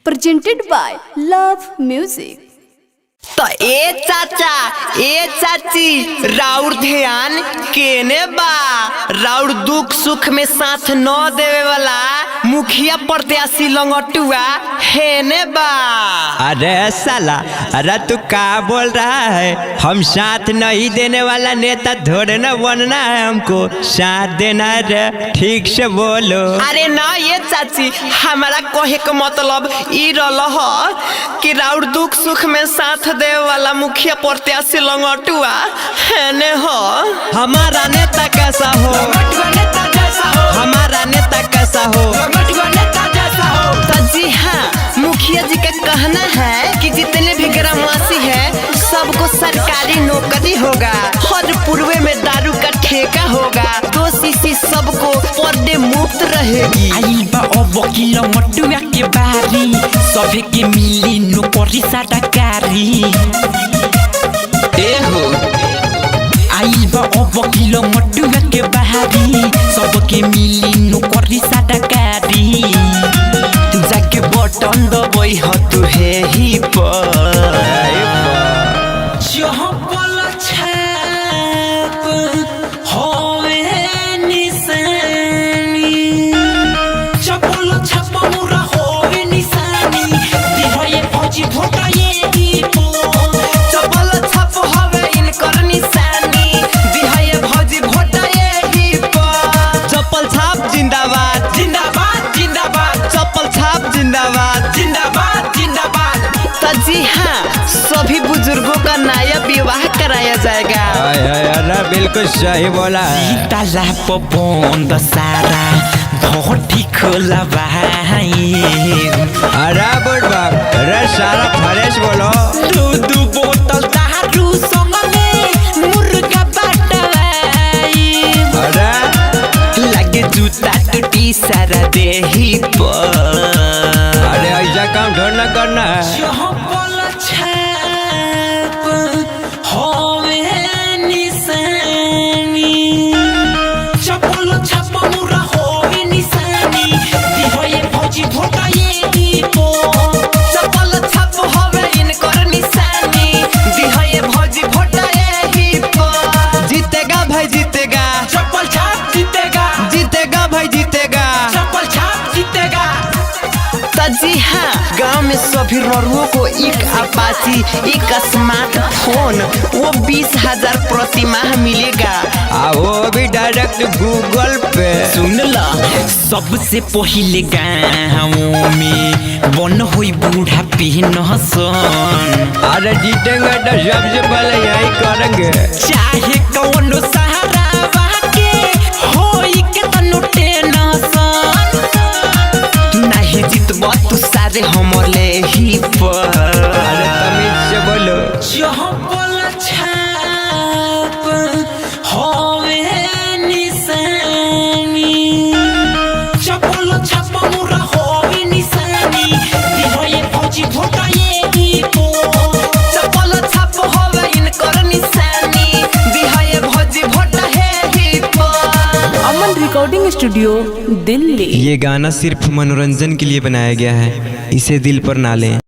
presented by Love Music। तो ए चाचा ए चाची राउर ध्यान केने बा। राउर दुख सुख में साथ न देवे वाला मुखिया प्रत्याशी लंगटुआ हेने बा। अरे साला, अरे तू क्या बोल रहा है? हम साथ नहीं देने वाला नेता थोड़े ना बनना है, हमको साथ देना है रे। ठीक से बोलो। अरे ना ये चाची, हमारा कहे का मतलब ई रह कि राउर दुख सुख में साथ देवे वाला मुखिया प्रत्याशी लंगटुआ हेने हो। हमारा नेता कैसा हो, हमारा नेता कैसा हो। तो जी हाँ, मुखिया जी का कहना है कि जितने भी ग्रामवासी है सबको सरकारी नौकरी होगा, हर पूर्वे में दारू का ठेका होगा, 2 शीशी सबको पर डे मुफ्त रहेगी। आई बा अब किलो मटुआ के बारी, सभे के मिली नौकरी सरकारी। ए हो आई बा अब किलो मटुआ के बारी, सबके मिली नौकरी सरकारी। तू जाके बटन दबाई हो तू है ही पर चहपल छाप होवे निशानी, चपल छाप मुरा होवे निशानी। दिहोए फौजी भोटा ये दीपो, चपल छाप होवे इनकर निशानी। दिहाए भौजी भोटा यही पर चप्पल छाप जिंदाबाद जिंदाबाद जिंदाबाद चप्पल छाप जिंदाबाद जिंदाबाद जिंदाबाद। तो जी हाँ, सभी बुजुर्गों का नया विवाह कराया जाएगा। अरे बिल्कुल सही बोला। ताला बंद सारा भोटी खोला भाई। अरे बुढ़वा, अरे सारा फ्रेश बोलो। दू बोतल दारू संग में मुर्गा बटवाई। अरे लगे जूता टूटी सारा देही पर। अरे ऐसा काम ढोर न करना है। चहपल छाप होवे निशानी, चपल छाप मुरा होवे निशानी। दिहोए फौजी भोटा ये दीपो, चप्पल छाप होवे इनकर निशानी। दिहाए भौजी भोटा यही पर जीतेगा भाई जीतेगा, चप्पल छाप जीतेगा, जीतेगा भाई जीतेगा। चप्पल छाप जीतेगा। तो जी हाँ, गांव में सभी ररुओं को एक अपाची, एक स्मार्टफोन, वो 20,000 प्रति माह मिलेगा। वो भी डायरेक्ट गूगल पे। सुन ला, सबसे पहिले गाँव में बन हुई बूढ़ा पेनसन। अरे जीतेंगे तो सबसे पहले यही करेंगे। चाहे कौनो सहारा बाके होई के तनु टेंशन। नहीं जीतबा तू सारे हमले ही पर। अरे तमीज से बोलो। चहपल छाप होवे निशानी, चपल छाप मुरा होवे निशानी। दिहोए फौजी भोटा ये दीपो, चप्पल छाप होवे इनकर निशानी। दिहाए भौजी भोटा है ही पर। अमन रिकॉर्डिंग स्टूडियो दिल्ली। ये गाना सिर्फ मनोरंजन के लिए बनाया गया है, इसे दिल पर ना लें।